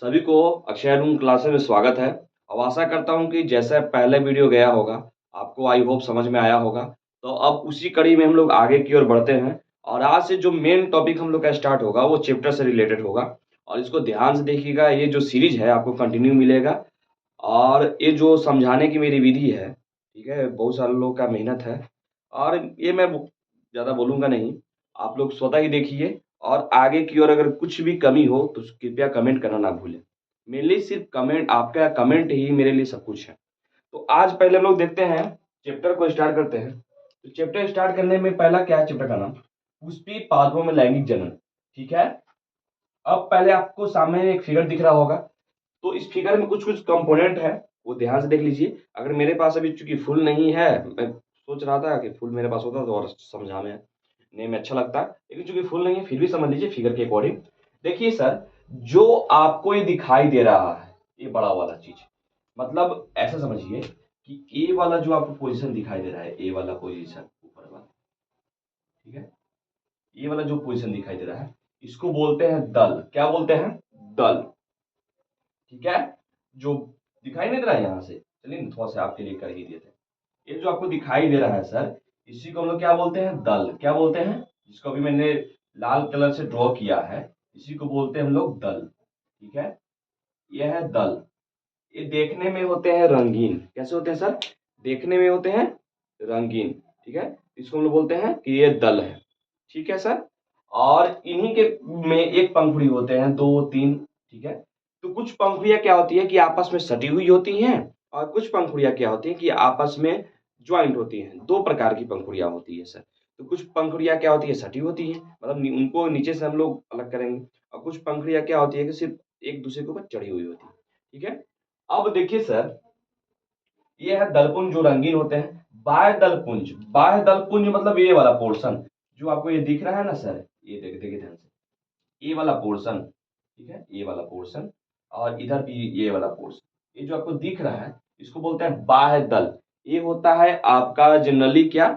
सभी को Akshay room classes में स्वागत है। अब आशा करता हूँ कि जैसा पहले वीडियो गया होगा, आपको आई होप समझ में आया होगा। तो अब उसी कड़ी में हम लोग आगे की ओर बढ़ते हैं और आज से जो मेन टॉपिक हम लोग का स्टार्ट होगा, वो चैप्टर से रिलेटेड होगा और इसको ध्यान से देखिएगा। ये जो सीरीज़ है आपको कंटिन्यू मिलेगा और ये जो समझाने की मेरी विधि है, ठीक है? बहुत सारे लोगों का मेहनत है और ये मैं ज़्यादा बोलूँगा नहीं, आप लोग स्वतः ही देखिए और आगे की ओर अगर कुछ भी कमी हो तो कृपया कमेंट करना ना भूलें। मेनली सिर्फ़ कमेंट, आपका कमेंट ही मेरे लिए सब कुछ है। तो आज पहले हम लोग देखते हैं, चैप्टर को स्टार्ट करते हैं। तो चैप्टर स्टार्ट करने में पहला क्या है चैप्टर का नाम? पुष्पी पादपों में लैंगिक जनन, ठीक है? अब पहले आपको सामने एक फिगर दिख रहा होगा, तो इस फिगर में कुछ-कुछ कंपोनेंट है, वो ध्यान से देख लीजिए। अगर मेरे पास अभी चूँकि फुल नहीं है, मैं सोच रहा था कि फुल मेरे पास होता तो और समझाने में अच्छा लगता, लेकिन चूँकि फुल नहीं है, फिर भी समझ लीजिए फिगर के अकॉर्डिंग। देखिए सर, जो आपको ये दिखाई दे रहा है, ये बड़ा वाला चीज़, मतलब ऐसा समझिए कि ए वाला जो आपको पोज़ीशन दिखाई दे रहा है, ए वाला पोज़ीशन ऊपर वाला, ठीक है? ये वाला जो पोज़ीशन दिखाई दे रहा है, इसको बोलते हैं दल। क्या बोलते हैं? दल। ठीक है? जो दिखाई नहीं दे रहा है यहाँ से, चलिए ना थोड़ा-सा आपके लिए कर ही देते हैं। ये जो आपको दिखाई दे रहा है सर, इसी को हम लोग क्या बोलते हैं? दल। क्या बोलते हैं? जिसको अभी मैंने लाल कलर से ड्रॉ किया है, इसी को बोलते हैं हम लोग दल। ठीक है? ये है दल। ये देखने में होते हैं रंगीन। कैसे होते हैं सर? देखने में होते हैं रंगीन। ठीक है? इसको हम लोग बोलते हैं कि ये दल है। ठीक है सर? और इन्हीं के में एक पंखुड़ी होते हैं, 2, 3, ठीक है? तो कुछ पंखुड़ियाँ क्या होती है कि आपस में सटी हुई होती हैं और कुछ पंखुड़ियाँ क्या होती हैं कि आपस में जॉइंट होती हैं। 2 प्रकार की पंखुड़ियाँ होती है सर। तो कुछ पंखुड़ियाँ क्या होती है सटी होती हैं, मतलब नि उनको नीचे से हम लोग अलग करेंगे और कुछ पंखुड़ियाँ क्या होती है कि सिर्फ़ एक-दूसरे के ऊपर चढ़ी हुई होती है। ठीक है? अब देखिए सर, ये है दलपुंज जो रंगीन होते हैं। बाह्य दलपुंज, बाह्य दलपुंज मतलब ये वाला पोर्शन जो आपको ये दिख रहा है ना सर, ये देखिए ध्यान से। ये वाला पोर्शन, ठीक है? ये वाला पोर्शन और इधर भी ये वाला पोर्शन। ये जो आपको दिख रहा है, इसको बोलते हैं बाह्य दल। ये होता है आपका जनरली क्या,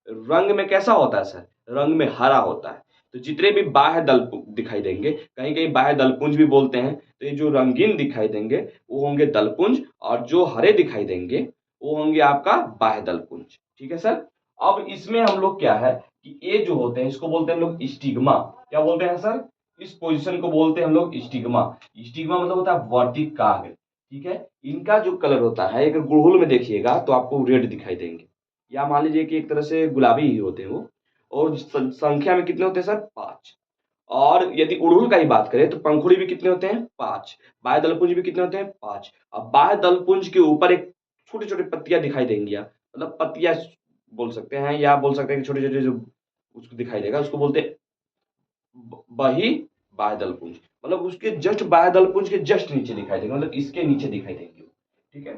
रंग में कैसा होता है सर? रंग में हरा होता है। तो जितने भी बाह्य दल दिखाई देंगे, कहीं-कहीं बाह्य दलपुंज भी बोलते हैं। तो ये जो रंगीन दिखाई देंगे, वो होंगे दलपुंज और जो हरे दिखाई देंगे, वो होंगे आपका बाह्य दलपुंज। ठीक है सर? अब इसमें हम लोग क्या है कि ये जो होते हैं, इसको बोलते हैं हम लोग स्टिग्मा। क्या बोलते हैं सर? इस पोजीशन को बोलते हैं हम लोग स्टिग्मा। स्टिग्मा मतलब होता है वर्तिकाग्र, ठीक है? इनका जो कलर होता है, अगर गुड़हल में देखिएगा तो आपको रेड दिखाई देंगे या मान लीजिए कि एक तरह से गुलाबी ही होते हैं वो और संख्या में कितने होते हैं सर? 5। और यदि उड़हुल का ही बात करें तो पंखुड़ी भी कितने होते हैं? 5। बाह्य दलपुंज भी कितने होते हैं? 5। अब बाह्य दलपुंज के ऊपर एक छोटी-छोटी पत्तियाँ दिखाई देंगी या मतलब पत्तियाँ बोल सकते हैं या बोल सकते हैं कि छोटे-छोटे जो उसको दिखाई देगा उसको बोलते हैं वही बाह्य दलपुंज, मतलब उसके जस्ट बाह्य दलपुंज के जस्ट नीचे दिखाई देंगे, मतलब इसके नीचे दिखाई देंगे। ठीक है?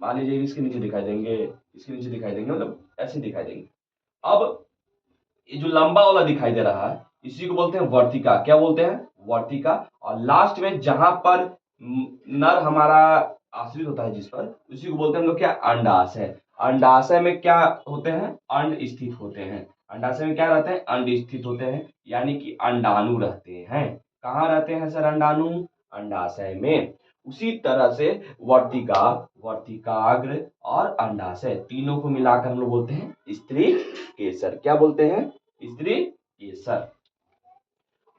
मान लीजिए इसके नीचे दिखाई देंगे, इसके नीचे दिखाई देंगे, मतलब ऐसे दिखाई देंगे। अब ये जो लंबा वाला दिखाई दे रहा है, इसी को बोलते हैं वर्तिका। क्या बोलते हैं? वर्तिका। और लास्ट में जहां पर नर हमारा आश्रित होता है जिस पर, उसी को बोलते हैं हम लोग क्या? अंडाशय। अंडाशय में क्या होते हैं? अंड स्थित होते हैं। अंडाशय में क्या रहते हैं? अंड स्थित होते हैं, यानी कि अंडाणु रहते हैं। कहाँ रहते हैं सर अंडाणु? अंडाशय में। उसी तरह से वर्तिका, वर्तिकाग्र और अंडाशय तीनों को मिलाकर हम लोग बोलते हैं स्त्री केसर। क्या बोलते हैं? स्त्री केसर।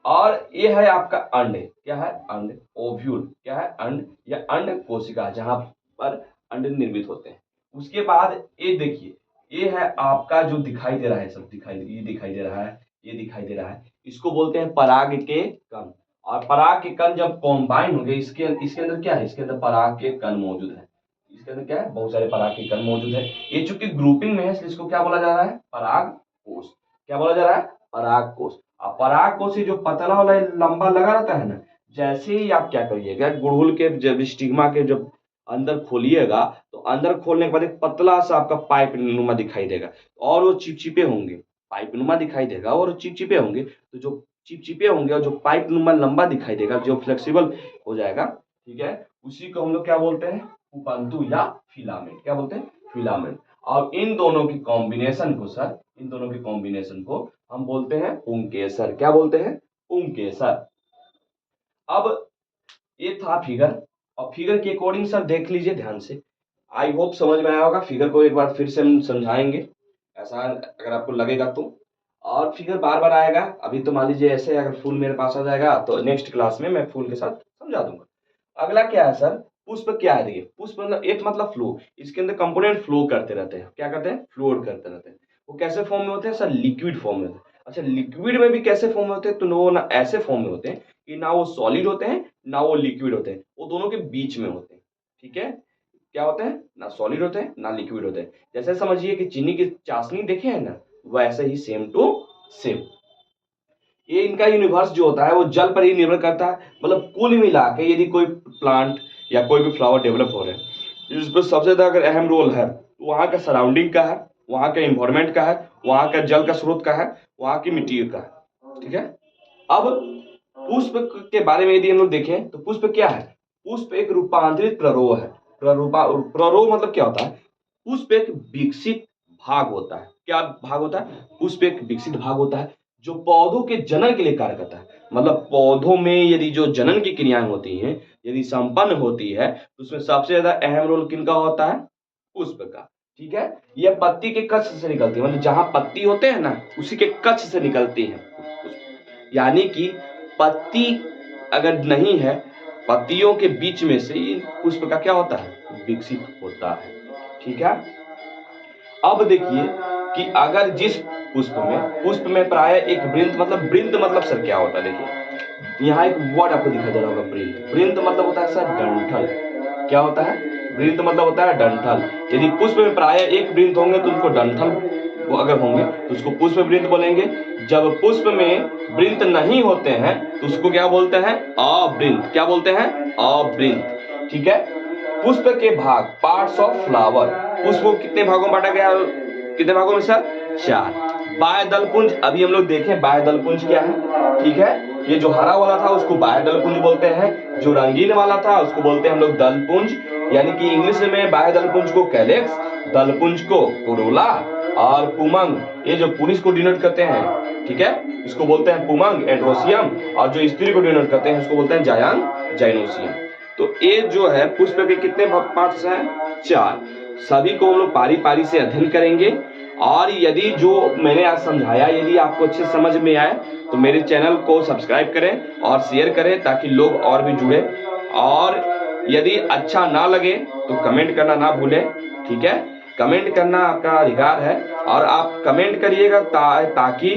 और ये है आपका अंड। क्या है? अंड। ओव्यूल क्या है? अंड या अंड कोशिका, जहां पर अंड निर्मित होते हैं। उसके बाद ये देखिए, ये है आपका जो दिखाई दे रहा है, सब दिखाई ये दिखाई दे रहा है, ये दिखाई दे रहा है, इसको बोलते हैं पराग के कण। और पराग के कण जब कॉम्बाइन होंगे, इसके अंदर क्या है? इसके अंदर पराग के कण मौजूद है। इसके अंदर क्या है? बहुत सारे पराग के कण मौजूद है। ये चूंकि ग्रुपिंग में है इसलिए इसको क्या बोला जा रहा है? पराग कोष। क्या बोला जा रहा है? पराग कोष। अब पराग कोष जो पतला वाला लंबा लगा रहता है ना, जैसे ही आप क्या करिएगा, गुड़हल के जब स्टिग्मा के जब अंदर खोलिएगा, तो अंदर खोलने के बाद एक पतला सा आपका पाइप नुमा दिखाई देगा और वो चिपचिपे होंगे। पाइप नुमा दिखाई देगा और चिपचिपे होंगे। तो जो चिपचिपे होंगे और जो पाइप नुमा लंबा दिखाई देगा, जो फ्लेक्सिबल हो जाएगा, ठीक है, उसी को हम लोग क्या बोलते हैं? उपंतु या फिलामेंट। क्या बोलते हैं? फिलामेंट। और इन दोनों की कॉम्बिनेशन को सर, इन दोनों के कॉम्बिनेशन को हम बोलते हैं पुंकेसर। क्या बोलते हैं? पुंकेसर। अब ये था था फिगर, और फिगर के अकॉर्डिंग सर देख लीजिए ध्यान से। आई होप समझ में आया होगा। फिगर को एक बार फिर से हम समझाएंगे, ऐसा अगर आपको लगेगा तो। और फिगर बार बार आएगा, अभी तो मान लीजिए ऐसे अगर फूल मेरे पास आ जाएगा तो नेक्स्ट क्लास में मैं फूल के साथ समझा दूंगा। अगला क्या है सर, पुष्प क्या है? देखिए पुष्प मतलब एक मतलब फ्लो, इसके अंदर कंपोनेंट फ्लो करते रहते हैं। क्या करते हैं? फ्लो करते रहते हैं। वो कैसे फॉर्म में होते हैं सर? लिक्विड फॉर्म में होते हैं। अच्छा, लिक्विड में भी कैसे फॉर्म में होते हैं? तो वो ना ऐसे फॉर्म में होते हैं कि ना वो सॉलिड होते हैं ना वो लिक्विड होते हैं, वो दोनों के बीच में होते हैं। ठीक है, क्या होते हैं? ना सॉलिड होते हैं ना लिक्विड होते हैं। जैसे समझिए कि चीनी की चाशनी देखे है ना, वैसे ही सेम टू सेम। ये इनका यूनिवर्स जो होता है वो जल पर ही निर्भर करता है। मतलब कुल मिला के यदि कोई प्लांट या कोई भी फ्लावर डेवलप हो रहे हैं, इस पर सबसे ज्यादा अगर अहम रोल है वहाँ का सराउंडिंग का है, वहाँ का इन्वायरमेंट का है, वहाँ का जल का स्रोत का है, वहाँ की मिट्टी का है। ठीक है, अब पुष्प के बारे में यदि हम लोग देखें तो पुष्प क्या है? पुष्प एक रूपांतरित प्ररोह है। प्ररोह मतलब क्या होता है? पुष्प एक विकसित भाग होता है। क्या भाग होता है? पुष्प एक विकसित भाग होता है जो पौधों के जनन के लिए कार्य करता है। मतलब पौधों में यदि जो जनन की क्रियाएं होती हैं यदि संपन्न होती है तो उसमें सबसे ज्यादा अहम रोल किनका होता है? पुष्प का। ठीक है, यह पत्ती के कक्ष से निकलती है, मतलब जहां पत्ती होते हैं ना उसी के कक्ष से निकलती है पुष्प। यानी कि पत्ती अगर नहीं है, पत्तियों के बीच में से ये पुष्प का क्या होता है? विकसित होता है। ठीक है, अब देखिए कि अगर जिस पुष्प में प्राय एक वृंत मतलब सर क्या होता है? देखिए यहाँ एक वर्ड आपको दिखाई दे रहा होगा, वृंत। वृंत मतलब होता है सर डंठल। क्या होता है? वृंत मतलब होता है डंठल। यदि पुष्प में प्राय एक वृंत होंगे तो उनको डंठल, वो अगर होंगे तो उसको पुष्प वृंत बोलेंगे। जब पुष्प में वृंत नहीं होते हैं तो उसको क्या बोलते हैं? अवृंत। क्या बोलते हैं? अवृंत। ठीक है, पुष्प के भाग, पार्ट्स ऑफ फ्लावर। पुष्प को कितने भागों में बांटा गया? कितने भागों में सर? 4। बाह्य पुंज, अभी हम लोग देखें बाह्य पुंज क्या है। ठीक है, ये जो हरा वाला था उसको बाह्य पुंज बोलते हैं, जो रंगीन वाला था उसको बोलते हैं हम लोग दल पुंज। यानी कि इंग्लिश में बाह्य पुंज को कैलेक्स, दल पुंज को कोरोला, और पुमंग, ये जो पुरुष को डिनोट करते हैं, ठीक है, इसको बोलते हैं पुमंग एंड्रोसियम, और जो स्त्री को डिनोट करते हैं उसको बोलते हैं जायांग जाइनोसियम। तो ये जो है पुष्प के कितने पार्ट्स हैं? 4। सभी को हम लोग पारी पारी से अध्ययन करेंगे। और यदि जो मैंने आज समझाया यदि आपको अच्छे समझ में आए तो मेरे चैनल को सब्सक्राइब करें और शेयर करें ताकि लोग और भी जुड़े। और यदि अच्छा ना लगे तो कमेंट करना ना भूलें। ठीक है, कमेंट करना आपका अधिकार है और आप कमेंट करिएगा ताकि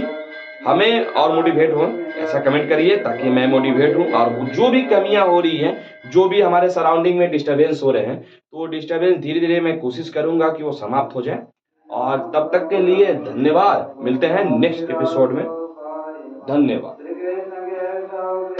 हमें और मोटिवेट हो। ऐसा कमेंट करिए ताकि मैं मोटिवेट हूँ, और जो भी कमियां हो रही हैं, जो भी हमारे सराउंडिंग में डिस्टरबेंस हो रहे हैं, तो वो डिस्टरबेंस धीरे धीरे मैं कोशिश करूंगा कि वो समाप्त हो जाए। और तब तक के लिए धन्यवाद। मिलते हैं नेक्स्ट एपिसोड में। धन्यवाद।